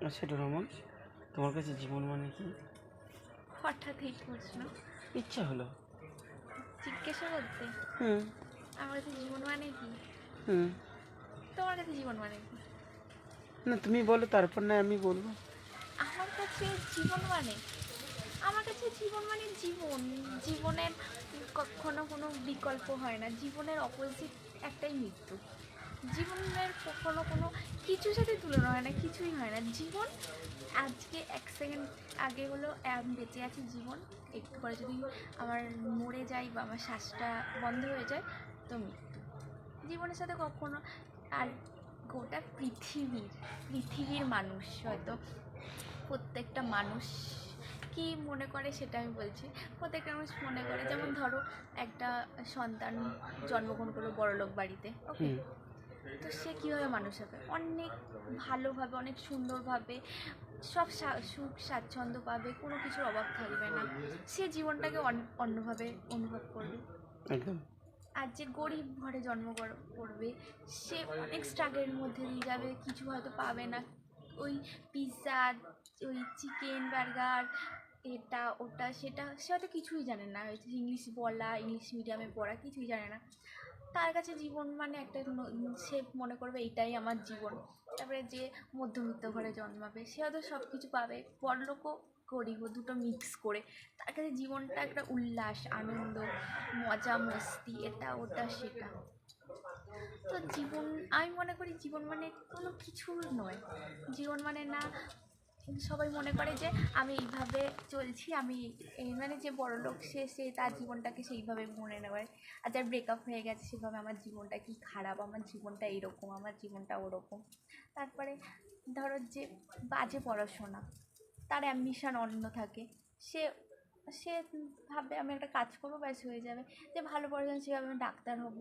আচ্ছা ডোরামন, তোমার কাছে জীবন মানে কি? হঠাৎ এই প্রশ্ন ইচ্ছা হলো। জিজ্ঞাসা করতে। হুম। আমার কাছে জীবন মানে কি? হুম। তোমার কাছে জীবন মানে কি? না, তুমি বলো, তারপর না আমি বলবো। আমার কাছে জীবন মানে জীবন মানে জীবন। জীবনের কখনো কোনো বিকল্প হয় না, জীবনের অপোজিট একটাই মৃত্যু। জীবনের কখনো কোনো কিছুর সাথে তুলনা হয় না, কিছুই হয় না। জীবন আজকে এক সেকেন্ড আগে হলো আমি বেঁচে আছি, জীবন একটু পরে যদি আমার মরে যাই বা আমার শ্বাসটা বন্ধ হয়ে যায় তো মৃত্যু। জীবনের সাথে কখনো আর গোটা পৃথিবীর মানুষ হয়তো প্রত্যেকটা মানুষ কি মনে করে সেটা আমি বলছি। প্রত্যেকটা মানুষ মনে করে, যেমন ধরো একটা সন্তান জন্মগ্রহণ করলো বড়লোক বাড়িতে, ওকে, হুম। তো সে কীভাবে মানুষ হবে? অনেক ভালোভাবে, অনেক সুন্দরভাবে, সব সুখ স্বাচ্ছন্দ্য পাবে, কোনো কিছুর অভাব থাকবে না। সে জীবনটাকে অন্যভাবে অনুভব করবে। একদম। আর যে গরিব ঘরে করবে, সে অনেক স্ট্রাগলের মধ্যে দিয়ে যাবে, কিছু হয়তো পাবে না। ওই পিৎজা, ওই চিকেন বার্গার, এটা ওটা সেটা, সে হয়তো কিছুই জানে না, হয়তো ইংলিশ বলা, ইংলিশ মিডিয়ামে পড়া, কিছুই জানে না। তার কাছে জীবন মানে একটা সে মনে করবে এইটাই আমার জীবন। তারপরে যে মধ্যবিত্ত ঘরে জন্মাবে সে হয়তো সব কিছু পাবে, বড়লোকও গরিবও দুটো মিক্স করে। তার কাছে জীবনটা একটা উল্লাস, আনন্দ, মজা মস্তি, এটা ওটা সেটা। তো জীবন, আমি মনে করি জীবন মানে কোনো কিছু নয়। জীবন মানে না, সবাই মনে করে যে আমি এইভাবে চলছি, আমি এই মানে যে বড়লোক সে তার জীবনটাকে সেইভাবে মনে নেয়। আর যার ব্রেকআপ হয়ে গেছে সেভাবে আমার জীবনটা কি খারাপ, আমার জীবনটা এরকম, আমার জীবনটা ওরকম। তারপরে ধরো যে বাজে পড়াশোনা, তার অ্যাম্বিশন অন্য থাকে। সে সে ভাবে আমি একটা কাজ করবো, ব্যাস হয়ে যাবে। যে ভালো পড়াশোনা সেভাবে আমি ডাক্তার হব,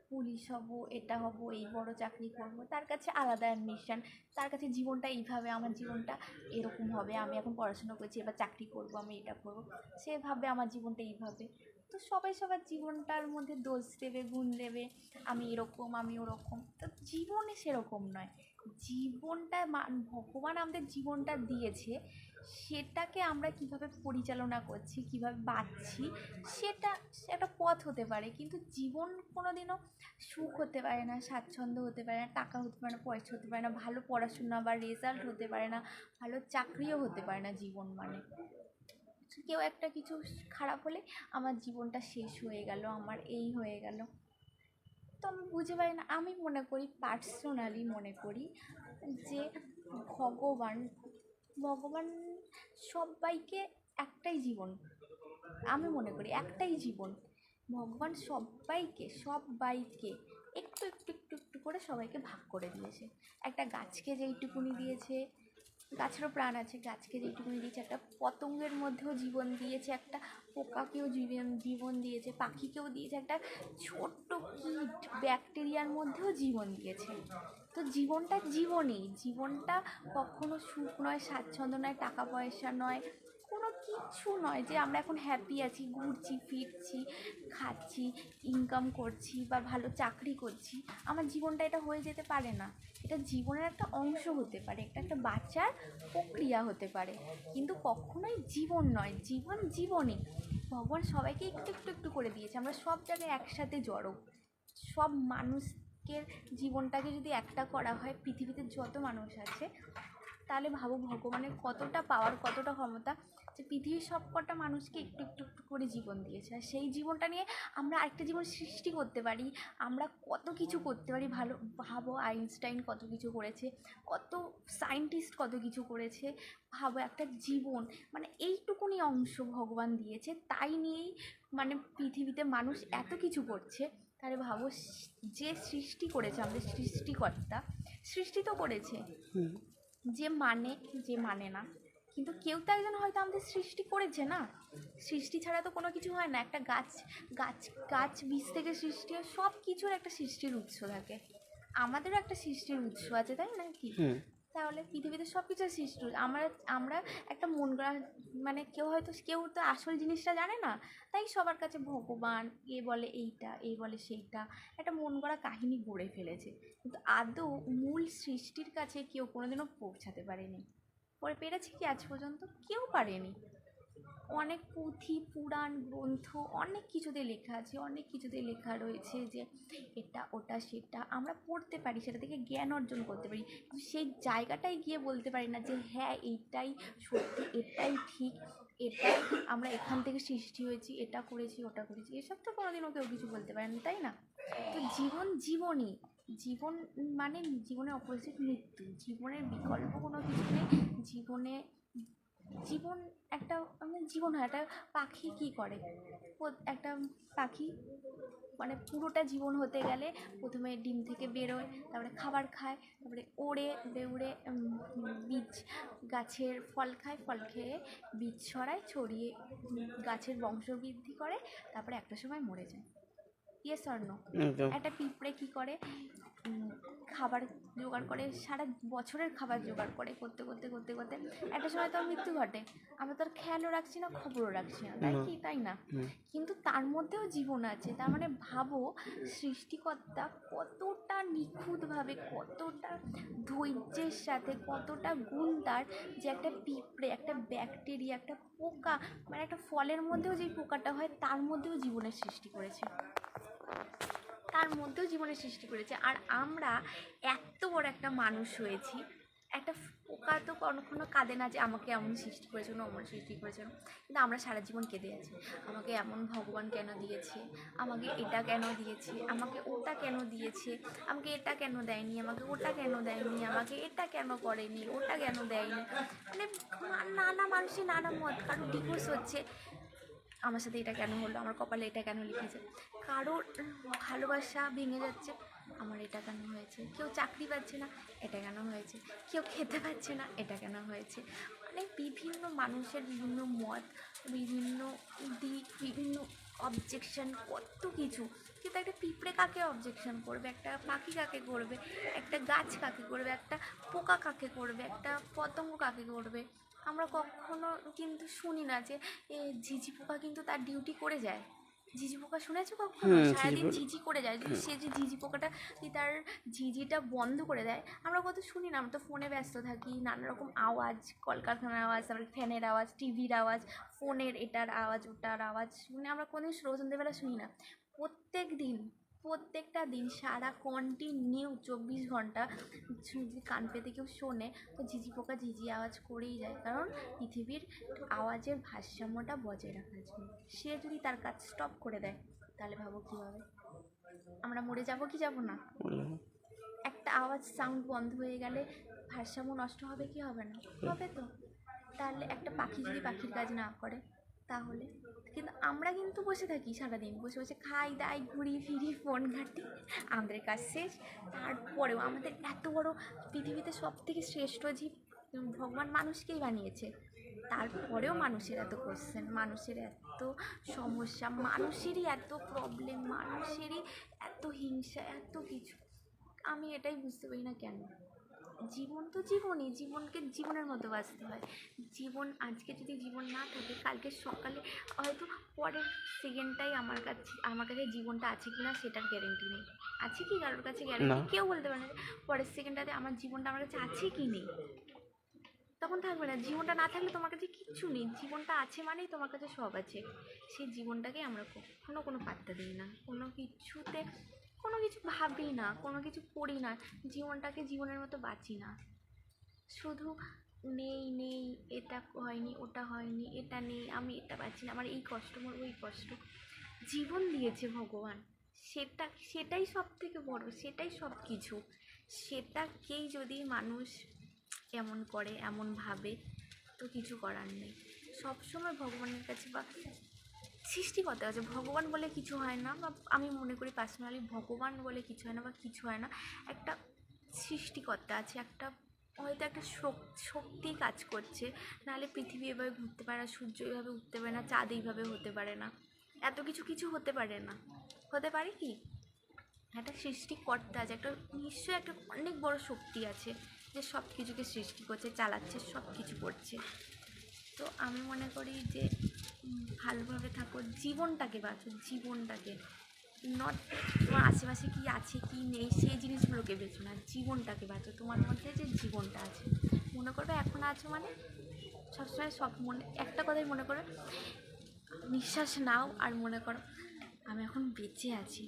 পুলিশ হব, এটা হব, এই বড় চাকরি করব, তার কাছে আলাদা অ্যাম্বিশন। তার কাছে জীবনটা এইভাবে, আমার জীবনটা এরকম হবে, আমি এখন পড়াশোনা করছি, এবার চাকরি করব, আমি এটা করব। সে ভাবে আমার জীবনটা এইভাবে। তো সবাই সবার জীবনটার মধ্যে দোষ দেবে, গুণ দেবে, আমি এরকম, আমি ওরকম। তো জীবনে সেরকম নয়। জীবনটা ভগবান আমাদের জীবনটা দিয়েছে, সেটাকে আমরা কিভাবে পরিচালনা করছি, কিভাবে বাঁচছি, সেটা একটা পথ হতে পারে। কিন্তু জীবন কোনোদিনও সুখ হতে পারে না, স্বাচ্ছন্দ্য হতে পারে না, টাকা হতে পারে না, পয়সা হতে পারে না, ভালো পড়াশোনা বা রেজাল্ট হতে পারে না, ভালো চাকরিও হতে পারে না। জীবন মানে কেউ একটা কিছু খারাপ হলে আমার জীবনটা শেষ হয়ে গেল, আমার এই হয়ে গেল। তো আমি বুঝতে পারি না। আমি মনে করি, পার্সোনালি মনে করি যে ভগবান ভগবান সবাইকে একটাই জীবন, আমি মনে করি একটাই জীবন। ভগবান সবাইকে একটু একটু একটু একটু করে সবাইকে ভাগ করে দিয়েছে। একটা গাছকে যেইটুকুনি দিয়েছে, গাছেরও প্রাণ আছে, গাছকে যেইটুকুনি দিয়েছে, একটা পতঙ্গের মধ্যেও জীবন দিয়েছে, একটা পোকাকেও জীবন দিয়েছে, পাখিকেও দিয়েছে, একটা ছোট্ট কীট ব্যাকটেরিয়ার মধ্যেও জীবন দিয়েছে। তো জীবনটা জীবনটা কখনো সুখ নয়, স্বাচ্ছন্দ্য নয়, টাকা পয়সা নয়, কোনো কিচ্ছু নয় যে আমরা এখন হ্যাপি আছি, ঘুরছি ফিরছি, খাচ্ছি, ইনকাম করছি বা ভালো চাকরি করছি। আমার জীবনটা এটা হয়ে যেতে পারে না। এটা জীবনের একটা অংশ হতে পারে, এটা একটা বাঁচার প্রক্রিয়া হতে পারে, কিন্তু কখনোই জীবন নয়। জীবনই ভগবান সবাইকে একটু একটু একটু করে দিয়েছে। আমরা সব জায়গায় একসাথে জড়ো। সব মানুষকে, জীবনটাকে যদি একটা করা হয়, পৃথিবীতে যত মানুষ আছে, তাহলে ভাবো ভগবানের কতটা পাওয়ার, কতটা ক্ষমতা, যে পৃথিবীর সব কটা মানুষকে একটু একটু একটু করে জীবন দিয়েছে। আর সেই জীবনটা নিয়ে আমরা আরেকটা জীবন সৃষ্টি করতে পারি, আমরা কত কিছু করতে পারি। ভাবো আইনস্টাইন কত কিছু করেছে, কত সায়েন্টিস্ট কত কিছু করেছে। ভাবো একটা জীবন, মানে এইটুকুনি অংশ ভগবান দিয়েছে, তাই নিয়েই মানে পৃথিবীতে মানুষ এত কিছু করছে। তাহলে ভাবো, যে সৃষ্টি করেছে, আমাদের সৃষ্টিকর্তা সৃষ্টি তো করেছে, হুম। যে মানে না, কিন্তু কেউ তো একজন হয়তো আমাদের সৃষ্টি করেছে না। সৃষ্টি ছাড়া তো কোনো কিছু হয় না। একটা গাছ গাছ বীজ থেকে সৃষ্টি হয়, সব কিছুর একটা সৃষ্টির উৎস থাকে। আমাদেরও একটা সৃষ্টির উৎস আছে, তাই না কি? হুম। তাহলে পৃথিবীতে সব কিছুর সৃষ্টি, আমরা আমরা একটা মন গড়া, মানে কেউ তো আসল জিনিসটা জানে না, তাই সবার কাছে ভগবান এ বলে এইটা, এই বলে সেইটা, একটা মন গড়া কাহিনী গড়ে ফেলেছে। কিন্তু আদৌ মূল সৃষ্টির কাছে কেউ কোনোদিনও পৌঁছাতে পারেনি। করে পেরেছে কি আজ পর্যন্ত? কেউ পারেনি। অনেক পুঁথি পুরাণ গ্রন্থ অনেক কিছুতে লেখা আছে, অনেক কিছুতে লেখা রয়েছে যে এটা ওটা সেটা আমরা পড়তে পারি, সেটা থেকে জ্ঞান অর্জন করতে পারি, কিন্তু সেই জায়গাটায় গিয়ে বলতে পারি না যে হ্যাঁ এইটাই সত্যি, এটাই ঠিক, এটাই আমরা এখান থেকে সৃষ্টি হয়েছি, এটা করেছি ওটা করেছি, এসব তো কোনোদিনও কেউ কিছু বলতে পারে না, তাই না? তো জীবন জীবনই, জীবন মানে জীবনের অপোজিট মৃত্যু, জীবনের বিকল্প কোনো কিছু নেই। জীবনে জীবন একটা মানে জীবন হয় একটা পাখি কী করে, একটা পাখি মানে পুরোটা জীবন হতে গেলে প্রথমে ডিম থেকে বেরোয়, তারপরে খাবার খায়, তারপরে ওড়ে উড়ে উড়ে বীজ গাছের ফল খায়, ফল খেয়ে বীজ ছড়ায়, ছড়িয়ে গাছের বংশবৃদ্ধি করে, তারপরে একটা সময় মরে যায়। Yes or no? একদম। একটা পিঁপড়ে কী করে, খাবার জোগাড় করে, সারা বছরের খাবার জোগাড় করে, করতে করতে করতে করতে একটা সময় তো মৃত্যু ঘটে, আমরা তার খেয়ালও রাখছি না, খবরও রাখছি না, তাই কি তাই না? কিন্তু তার মধ্যেও জীবন আছে। তার মানে ভাবো সৃষ্টিকর্তা কতটা নিখুঁতভাবে, কতটা ধৈর্যের সাথে, কতটা গুণ তার, যে একটা পিঁপড়ে, একটা ব্যাকটেরিয়া, একটা পোকা, মানে একটা ফলের মধ্যেও যে পোকাটা হয় তার মধ্যেও জীবনের সৃষ্টি করেছে, তার মধ্যেও জীবনের সৃষ্টি করেছে। আর আমরা এত বড় একটা মানুষ হয়েছি, একটা পোকা তো কখনো কাঁদে না যে আমাকে এমন সৃষ্টি করেছিল, অমন সৃষ্টি করেছিল, কিন্তু আমরা সারা জীবন কেঁদে আছি, আমাকে এমন ভগবান কেন দিয়েছে, আমাকে এটা কেন দিয়েছে, আমাকে ওটা কেন দিয়েছে, আমাকে এটা কেন দেয়নি, আমাকে ওটা কেন দেয়নি, আমাকে এটা কেন করেনি, ওটা কেন দেয়নি, মানে নানা মানুষের নানা মত, কারো ডিভোর্স হচ্ছে, আমার সাথে এটা কেন হলো, আমার কপালে এটা কেন লিখেছে, কারোর ভালোবাসা ভেঙে যাচ্ছে, আমার এটা কেন হয়েছে, কেউ চাকরি পাচ্ছে না, এটা কেন হয়েছে, কেউ খেতে পাচ্ছে না, এটা কেন হয়েছে, মানে বিভিন্ন মানুষের বিভিন্ন মত, বিভিন্ন দিক, বিভিন্ন অবজেকশন, কত কিছু। কিন্তু একটা পিঁপড়ে কাকে অবজেকশন করবে, একটা পাখি কাকে করবে, একটা গাছ কাকে করবে, একটা পোকা কাকে করবে, একটা পতঙ্গ কাকে করবে? আমরা কখনো কিন্তু শুনি না যে ঝিঝি পোকা কিন্তু তার ডিউটি করে যায়। ঝিঝি পোকা শুনেছো কখনো? সারাদিন ঝিঝি করে যায়, যদি সে যে ঝিঝি পোকাটা যদি তার ঝিঝিটা বন্ধ করে দেয়, আমরা কত শুনি না, আমরা তো ফোনে ব্যস্ত থাকি, নানা রকম আওয়াজ, কলকারখানার আওয়াজ, তারপরে ফ্যানের আওয়াজ, টিভির আওয়াজ, ফোনের এটার আওয়াজ ওটার আওয়াজ, মানে আমরা কোনোদিন সন্ধ্যেবেলা শুনি না। প্রত্যেকটা দিন সারা কন্টিনিউ 24 ঘন্টা যদি কান পেতে কেউ শোনে, তো ঝিঝি পোকা ঝিঝি আওয়াজ করেই যায়, কারণ পৃথিবীর আওয়াজের ভারসাম্যটা বজায় রাখার জন্য। সে যদি তার কাজ স্টপ করে দেয়, তাহলে ভাবো কী হবে, আমরা মরে যাব কি যাব না? একটা আওয়াজ সাউন্ড বন্ধ হয়ে গেলে ভারসাম্য নষ্ট হবে কি হবে না? হবে তো। তাহলে একটা পাখি যদি পাখির কাজ না করে, তাহলে কিন্তু আমরা কিন্তু বসে থাকি সারাদিন, বসে বসে খাই দাই, ঘুরি ফিরি, ফোন ঘাঁটি, আমাদের কাজ শেষ। তারপরেও আমাদের এত বড় পৃথিবীতে সব থেকে শ্রেষ্ঠ জীব ভগবান মানুষকেই বানিয়েছে, তারপরেও মানুষের এত কোশ্চেন, মানুষের এত সমস্যা, মানুষেরই এত প্রবলেম, মানুষেরই এত হিংসা, এত কিছু। আমি এটাই বুঝতে পারি না কেন। জীবন তো জীবনই, জীবনকে জীবনের মতো বাঁচতে হয়। জীবন আজকে যদি জীবন না থাকে, কালকে সকালে হয়তো পরের সেকেন্ডটাই আমার কাছে জীবনটা আছে কি না সেটার গ্যারেন্টি নেই। আছে কি কারোর কাছে গ্যারেন্টি? কেউ বলতে পারে না যে পরের সেকেন্ডটাতে আমার জীবনটা আমার কাছে আছে কি নেই, তখন থাকবে না। জীবনটা না থাকলে তোমার কাছে কিচ্ছু নেই, জীবনটা আছে মানেই তোমার কাছে সব আছে। সেই জীবনটাকে আমরা কখনো কোনো পাত্তা দিই না, কোনো কিছুতে কোনো কিছু ভাবি না, কোনো কিছু করি না, জীবনটাকে জীবনের মতো বাঁচি না। শুধু নেই নেই, এটা হয়নি, ওটা হয়নি, এটা নেই, আমি এটা পাচ্ছি না, আমার এই কষ্ট, আমার ওই কষ্ট। জীবন দিয়েছে ভগবান, সেটাই সব থেকে বড়, সেটাই সব কিছু। সেটাকেই যদি মানুষ এমন করে, এমন ভাবে, তো কিছু করার নেই। সবসময় ভগবানের কাছে বা সৃষ্টিকর্তার কাছে, ভগবান বলে কিছু হয় না, বা আমি মনে করি পার্সোনালি ভগবান বলে কিছু হয় না, বা কিছু হয় না। একটা সৃষ্টিকর্তা আছে, একটা হয়তো একটা শক্তি কাজ করছে, নাহলে পৃথিবী এভাবে ঘুরতে পারে না, সূর্য এইভাবে উঠতে পারে না, চাঁদ এইভাবে হতে পারে না, এত কিছু হতে পারে না। হতে পারে কি? একটা সৃষ্টিকর্তা আছে, একটা নিশ্চয়ই একটা অনেক বড় শক্তি আছে যে সব কিছুকে সৃষ্টি করছে, চালাচ্ছে, সব কিছু করছে। তো আমি মনে করি যে ভালোভাবে থাকো, জীবনটাকে বাঁচো, জীবনটাকে, নট তোমার আশেপাশে কী আছে কী নেই সেই জিনিসগুলোকে বেছো না, জীবনটাকে বাঁচো। তোমার মধ্যে যে জীবনটা আছে, মনে করবে এখন না আছো মানে সবসময় সব মনে একটা কথাই মনে করো, নিঃশ্বাস নাও আর মনে করো আমি এখন বেঁচে আছি।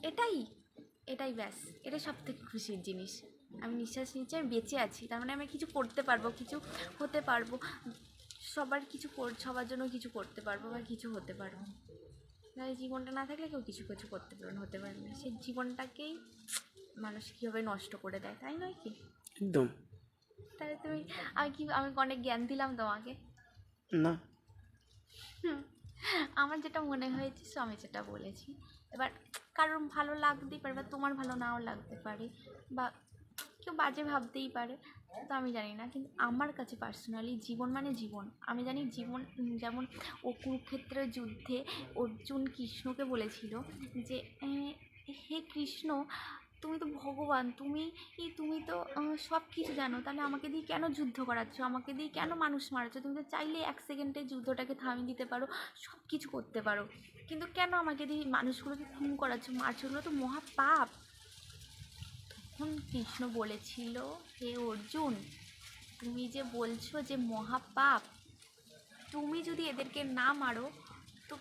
এটাই এটাই ব্যাস, এটাই সব থেকে খুশির জিনিস। আমি নিঃশ্বাস নিচ্ছি, আমি বেঁচে আছি, তার মানে আমি কিছু করতে পারবো, কিছু হতে পারবো, সবার জন্য কিছু করতে পারবো বা কিছু হতে পারবো। এই জীবনটা না থাকলে কেউ কিছু কিছু করতে পারবে না, হতে পারবে না। সেই জীবনটাকেই মানুষ কীভাবে নষ্ট করে দেয়, তাই নয় কি? একদম। তাহলে আমি অনেক জ্ঞান দিলাম তোমাকে। না, আমার যেটা মনে হয়েছে আমি যেটা বলেছি। এবার কারোর ভালো লাগতেই পারে বা তোমার ভালো নাও লাগতে পারে বা কেউ বাজে ভাবতেই পারে, তো আমি জানি না। কিন্তু আমার কাছে পার্সোনালি জীবন মানে জীবন। আমি জানি জীবন যেমন ও কুরুক্ষেত্রের যুদ্ধে অর্জুন কৃষ্ণকে বলেছিল যে হে কৃষ্ণ, তুমি তো ভগবান, তুমি তো সব কিছু জানো, তাহলে আমাকে দিয়ে কেন যুদ্ধ করাচ্ছ, আমাকে দিয়ে কেন মানুষ মারাচ্ছ? তুমি তো চাইলে 1 সেকেন্ডে যুদ্ধটাকে থামিয়ে দিতে পারো, সব কিছু করতে পারো, কিন্তু কেন আমাকে দিয়ে মানুষগুলোকে খুন করাচ্ছ, মারছো? ওগুলো তো মহাপাপ। তখন কৃষ্ণ বলেছিল, হে অর্জুন, তুমি যে বলছো যে মহাপাপ, তুমি যদি এদেরকে না মারো তো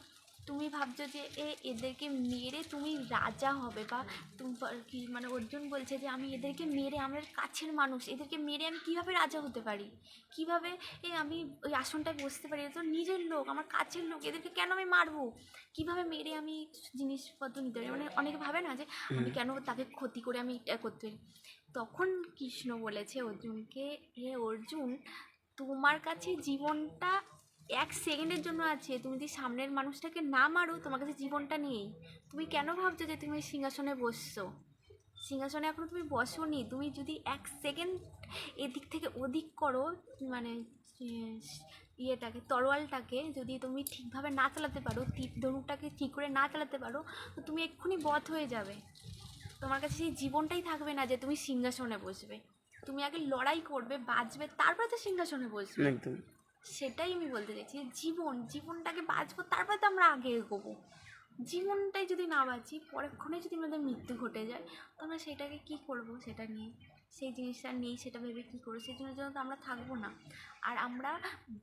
তুমি ভাবছো যে এদেরকে মেরে তুমি রাজা হবে, বা তুমি কি মানে অর্জুন বলছে যে আমি এদেরকে মেরে, আমার কাছের মানুষ, এদেরকে মেরে আমি কীভাবে রাজা হতে পারি, কীভাবে আমি ওই আসনটায় বসতে পারি? তো নিজের লোক, আমার কাছের লোক, এদেরকে কেন আমি মারবো? কীভাবে মেরে আমি জিনিসপত্র নিতে পারি? মানে অনেকে ভাবে না যে আমি কেন তাকে ক্ষতি করে আমি এটা করতে পারি। তখন কৃষ্ণ বলেছে অর্জুনকে, হে অর্জুন, তোমার কাছে জীবনটা 1 সেকেন্ডের জন্য আছে, তুমি যদি সামনের মানুষটাকে না মারো তোমার কাছে জীবনটা নেই। তুমি কেন ভাবছো যে তুমি সিংহাসনে বসছো? সিংহাসনে এখনো তুমি বসোনি। তুমি যদি 1 সেকেন্ড এদিক থেকে ওদিক করো, মানে ইয়েটাকে, তরোয়ালটাকে যদি তুমি ঠিকভাবে না চালাতে পারো, তীর ধনুকটাকে ঠিক করে না চালাতে পারো, তো তুমি এক্ষুনি বধ হয়ে যাবে। তোমার কাছে সেই জীবনটাই থাকবে না যে তুমি সিংহাসনে বসবে। তুমি আগে লড়াই করবে, বাঁচবে, তারপরে তো সিংহাসনে বসবে। একদম। সেটাই আমি বলতে চাইছি, জীবনটাকে বাঁচবো, তারপরে তো আমরা আগে এগোবো। জীবনটাই যদি না বাঁচি, পরেক্ষণে যদি আমাদের মৃত্যু ঘটে যায়, তো আমরা সেটাকে কী করবো? সেটা নিয়ে, সেই জিনিসটা নেই, সেটা ভেবে কী করবো? সেই জন্য তো আমরা থাকবো না। আর আমরা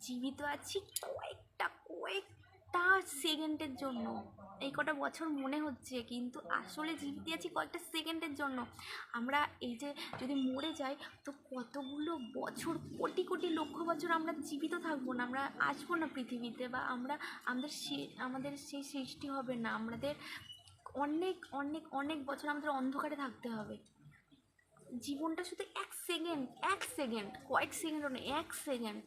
জীবিত আছি কয়েকটা সেকেন্ডের জন্য। এই কটা বছর মনে হচ্ছে, কিন্তু আসলে জীবিত আছি কয়েকটা সেকেন্ডের জন্য। আমরা এই যে যদি মরে যাই, তো কতগুলো বছর, কোটি কোটি লক্ষ বছর আমরা জীবিত থাকবো না, আমরা আসবো না পৃথিবীতে, বা আমাদের সেই সৃষ্টি হবে না। আমাদের অনেক অনেক অনেক বছর আমাদের অন্ধকারে থাকতে হবে। জীবনটা শুধু 1 সেকেন্ড, কয়েক সেকেন্ডও নেই, 1 সেকেন্ড।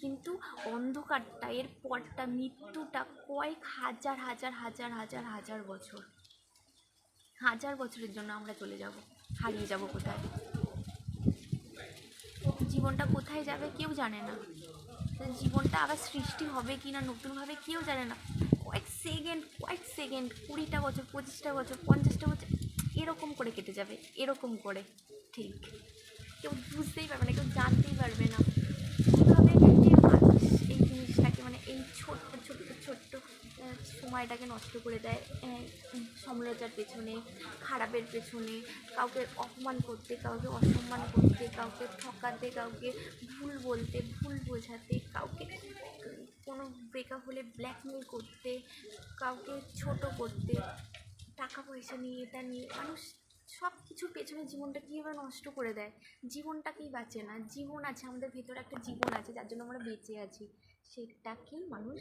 কিন্তু অন্ধকারটা, এর পরটা, মৃত্যুটা কয়েক হাজার হাজার হাজার হাজার হাজার বছর, হাজার বছরের জন্য আমরা চলে যাব, হারিয়ে যাব কোথায়। জীবনটা কোথায় যাবে কেউ জানে না। জীবনটা আবার সৃষ্টি হবে কি না নতুনভাবে কেউ জানে না। কয়েক সেকেন্ড 20টা বছর, 25টা বছর, 50টা বছর এরকম করে কেটে যাবে, এরকম করে। ঠিক কেউ বুঝতেই পারবে না, কেউ জানতেই পারবে না কীভাবে মানুষ এই জিনিসটাকে, মানে এই ছোট্ট ছোট্ট ছোট্ট সময়টাকে নষ্ট করে দেয় সমালোচনার পেছনে, খারাপের পেছনে, কাউকে অপমান করতে, কাউকে অসম্মান করতে, কাউকে ঠকাতে, কাউকে ভুল বলতে, ভুল বোঝাতে, কাউকে কোনো ব্রেকআপ হলে ব্ল্যাকমেল করতে, কাউকে ছোট করতে, টাকা পয়সা নিয়ে, এটা নিয়ে মানুষ সব কিছুর পেছনে জীবনটা কীভাবে নষ্ট করে দেয়। জীবনটাকেই বাঁচে না। জীবন আছে, আমাদের ভেতরে একটা জীবন আছে, যার জন্য আমরা বেঁচে আছি, সেটাকেই মানুষ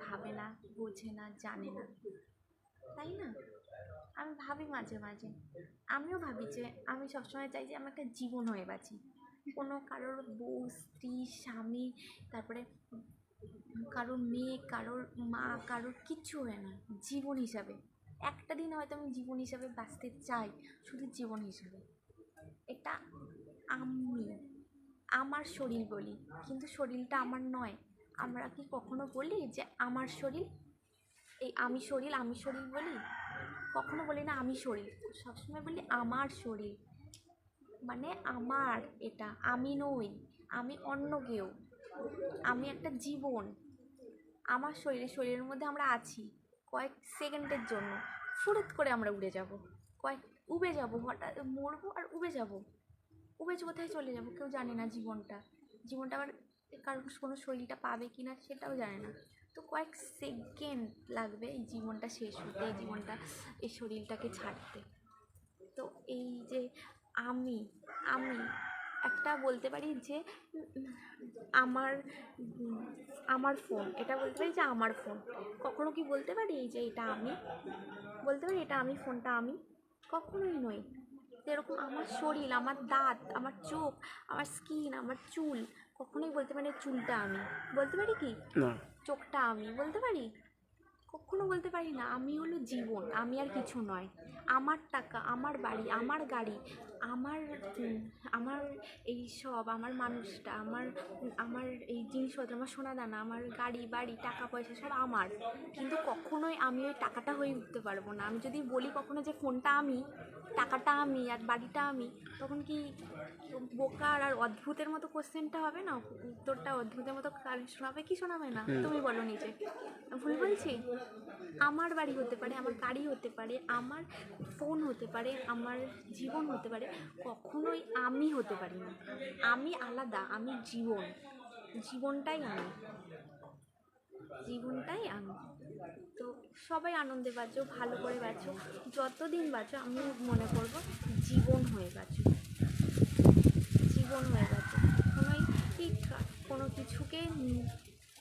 ভাবে না, বোঝে না, জানে না, তাই না? আমি ভাবি মাঝে মাঝে, আমিও ভাবি যে আমি সবসময় চাই যে আমার একটা জীবন হয়ে বাঁচি, কোনো কারোর বউ, স্ত্রী, স্বামী, তারপরে কারোর মেয়ে, কারোর মা, কারোর কিচ্ছু হয় না। জীবন হিসাবে একটা দিন হয়তো আমি জীবন হিসাবে বাঁচতে চাই, শুধু জীবন হিসাবে। এটা আমার শরীর বলি, কিন্তু শরীরটা আমার নয়। আমরা কি কখনো বলি যে আমার শরীর, আমি শরীর বলি? কখনো বলি না আমি শরীর, সবসময় বলি আমার শরীর। মানে আমার, এটা আমি নই, আমি অন্য কেউ, আমি একটা জীবন। আমার শরীরের মধ্যে আমরা আছি কয়েক সেকেন্ডের জন্য, ফুরুত করে আমরা উড়ে যাব, উবে যাব, হঠাৎ মরবো আর উবে যাব। কোথায় চলে যাব কেউ জানে না। জীবনটা আবার কারণ কোনো শরীরটা পাবে কি না সেটাও জানে না। তো কয়েক সেকেন্ড লাগবে এই জীবনটা শেষ হতে, এই জীবনটা এই শরীরটাকে ছাড়তে। তো এই যে আমি আমি একটা বলতে পারি যে আমার আমার ফোন, এটা বলতে পারি যে আমার ফোন। কখনো কি বলতে পারি এই যে এটা আমি? বলতে পারি এটা আমি, ফোনটা আমি? কখনোই নই। যেরকম আমার শরীর, আমার দাঁত, আমার চোখ, আমার স্কিন, আমার চুল, কখনোই বলতে পারি না চুলটা আমি। বলতে পারি কি না। চোখটা আমি? বলতে পারি? কখনো বলতে পারি না। আমি হলো জীবন, আমি আর কিছু নয়। আমার টাকা, আমার বাড়ি, আমার গাড়ি, আমার আমার এই সব, আমার মানুষটা, আমার এই জিনিসপত্র, আমার সোনাদানা, আমার গাড়ি বাড়ি টাকা পয়সা সব আমার। কিন্তু কখনোই আমি ওই টাকাটা হয়ে উঠতে পারবো না। আমি যদি বলি কখনো যে ফোনটা আমি, টাকাটা আমি আর বাড়িটা আমি, তখন কি বোকার আর অদ্ভুতের মতো কোশ্চেনটা হবে না? উত্তরটা অদ্ভুতের মতো শোনাবে কি শোনাবে না? তুমি বলো নিজে। ভুল বলছি? আমার বাড়ি হতে পারে, আমার গাড়ি হতে পারে, আমার ফোন হতে পারে, আমার জীবন হতে পারে, কখনোই আমি হতে পারি না। আমি আলাদা, আমি জীবন, জীবনটাই আমি, জীবনটাই আমি। তো সবাই আনন্দে বাঁচো, ভালো করে বাঁচো, যতদিন বাঁচো। আমি মনে করবো জীবন হয়ে বাঁচো, জীবন হয়ে বাঁচো। কখনোই ঠিক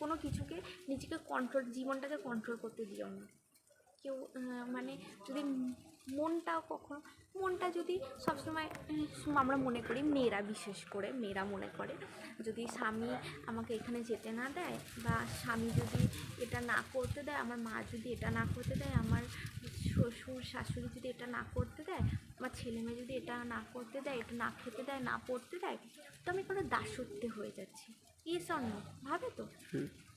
কোনো কিছুকে নিজেকে কন্ট্রোল, জীবনটাকে কন্ট্রোল করতে দিও না। কেউ মানে যদি মনটা যদি সবসময় আমরা মনে করি, মেয়েরা বিশেষ করে মেয়েরা মনে করে যদি স্বামী আমাকে এখানে যেতে না দেয়, বা স্বামী যদি এটা না করতে দেয়, আমার মা যদি এটা না করতে দেয়, আমার শ্বশুর শাশুড়ি যদি এটা না করতে দেয়, আমার ছেলে মেয়ে যদি এটা না করতে দেয়, এটা না খেতে দেয়, না পড়তে দেয়, তো আমি কোনো দাসত্বে হয়ে যাচ্ছি। Yes or no? ভাবে তো?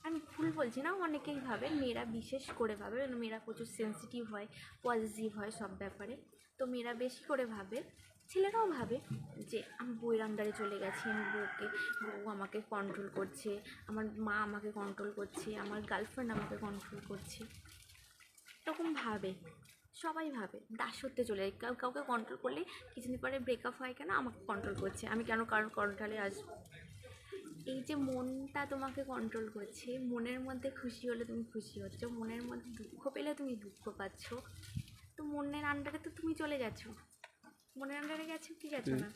আমি ভুল বলছি না, অনেকেই ভাবে, মেয়েরা বিশেষ করে ভাবে, মেয়েরা প্রচুর সেন্সিটিভ হয়, পজিটিভ হয় সব ব্যাপারে। তো মেয়েরা বেশি করে ভাবে, ছেলেরাও ভাবে যে আমি বউয়ের আন্ডারে চলে গেছি, আমি বউ আমাকে কন্ট্রোল করছে, আমার মা আমাকে কন্ট্রোল করছে, আমার গার্লফ্রেন্ড আমাকে কন্ট্রোল করছে, এরকম ভাবে। সবাই ভাবে দাসত্বে চলে যায়। কাউকে কন্ট্রোল করলে কিছুদিন পরে ব্রেকআপ হয়, কেন আমাকে কন্ট্রোল করছে, আমি কেন কারোর কন্ট্রোলে আসবো? এই যে মনটা তোমাকে কন্ট্রোল করছে, মনের মধ্যে খুশি হলে তুমি খুশি হচ্ছ, মনের মধ্যে দুঃখ পেলে তুমি দুঃখ পাচ্ছ, তো মনের আন্ডারে তো তুমি চলে গেছো। মনের আন্ডারে গেছো কি গেছো না?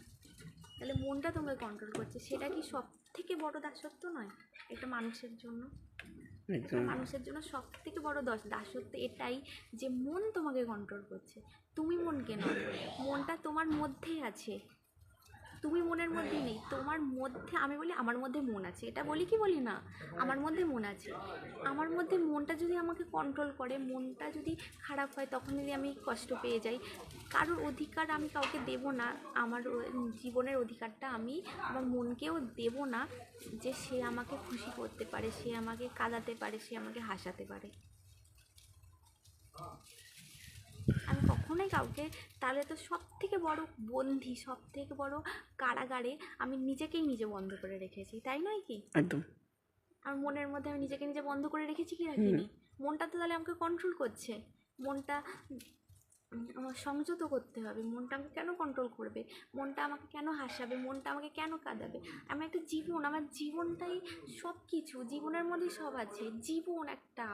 তাহলে মনটা তোমাকে কন্ট্রোল করছে, সেটা কি সব থেকে বড় দাসত্ব নয় একটা মানুষের জন্য? একটা মানুষের জন্য সব থেকে বড় দাসত্ব এটাই যে মন তোমাকে কন্ট্রোল করছে, তুমি মনকে নয়। মনটা তোমার মধ্যেই আছে, তুমি মনের মধ্যে নেই, তোমার মধ্যে। আমি বলি আমার মধ্যে মন আছে, এটা বলি কি বলি না? আমার মধ্যে মন আছে। আমার মধ্যে মনটা যদি আমাকে কন্ট্রোল করে, মনটা যদি খারাপ হয়, তখন যদি আমি কষ্ট পেয়ে যাই, কারোর অধিকার আমি কাউকে দেব না। আমার জীবনের অধিকারটা আমি আমার মনকেও দেব না যে সে আমাকে খুশি করতে পারে, সে আমাকে কাঁদাতে পারে, সে আমাকে হাসাতে পারে। আমি কখনোই কাউকে, তাহলে তো সব থেকে বড় বন্দি, সব থেকে বড় কারাগারে আমি নিজেকেই নিজে বন্ধ করে রেখেছি, তাই নয় কি? একদম। আমার মনের মধ্যে আমি নিজেকে নিজে বন্ধ করে রেখেছি কি রাখিনি? মনটা তো তাহলে আমাকে কন্ট্রোল করছে। মনটা আমার সংযত করতে হবে। মনটা আমাকে কেন কন্ট্রোল করবে? মনটা আমাকে কেন হাসাবে? মনটা আমাকে কেন কাঁদাবে? আমি একটা জীবন, আমার জীবনটাই সব কিছু, জীবনের মধ্যেই সব আছে। জীবন একটা,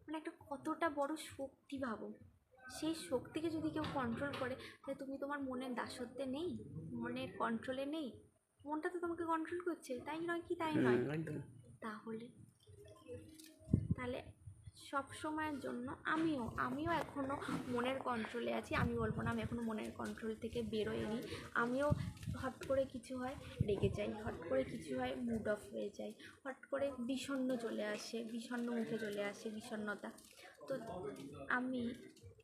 মানে একটা কতটা বড় শক্তি ভাবো। সেই শক্তিকে যদি কেউ কন্ট্রোল করে, তাহলে তুমি তোমার মনের দাসত্বে নেই, মনের কন্ট্রোলে নেই। মনটা তো তোমাকে কন্ট্রোল করছে, তাই নয় কি? তাই নয়? তাহলে সব সময়ের জন্য আমিও এখনও মনের কন্ট্রোলে আছি। আমি বলবো না আমি এখনও মনের কন্ট্রোল থেকে বেরোইনি। আমিও হট করে কিছু হয় রেগে যাই, হট করে কিছু হয় মুড অফ হয়ে যায়, হট করে বিষণ্ণ চলে আসে, বিষণ্ণ মুখে চলে আসে বিষণ্ণতা। তো আমি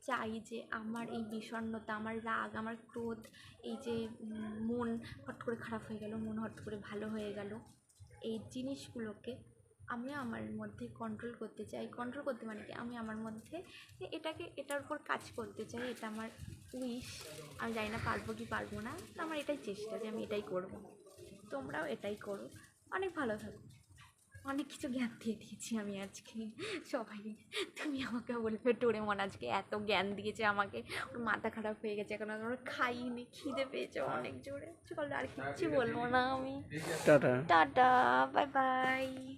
চাই যে আমার এই বিষণ্ণতা, আমার রাগ, আমার ক্রোধ, এই যে মন হট করে খারাপ হয়ে গেল, মন হট করে ভালো হয়ে গেল, এই জিনিসগুলোকে আমিও আমার মধ্যে কন্ট্রোল করতে চাই। কন্ট্রোল করতে মানে কি, আমি আমার মধ্যে এটার উপর কাজ করতে চাই। এটা আমার উইশ। আমি জানি না পারবো কি পারবো না, তো আমার এটাই চেষ্টা যে আমি এটাই করব। তোমরাও এটাই করো। অনেক ভালো থাকো। অনেক কিছু জ্ঞান দিয়ে দিয়েছি আমি আজকে সবাই। তুমি আমাকে বলবে ডোরেমন আজকে এত জ্ঞান দিয়েছে আমাকে, ওর মাথা খারাপ হয়ে গেছে এখন আমরা খাইনি, খিদে পেয়েছে অনেক জোরে। চলো আর কিচ্ছু বলবো না আমি। টাটা। Tata, bye bye.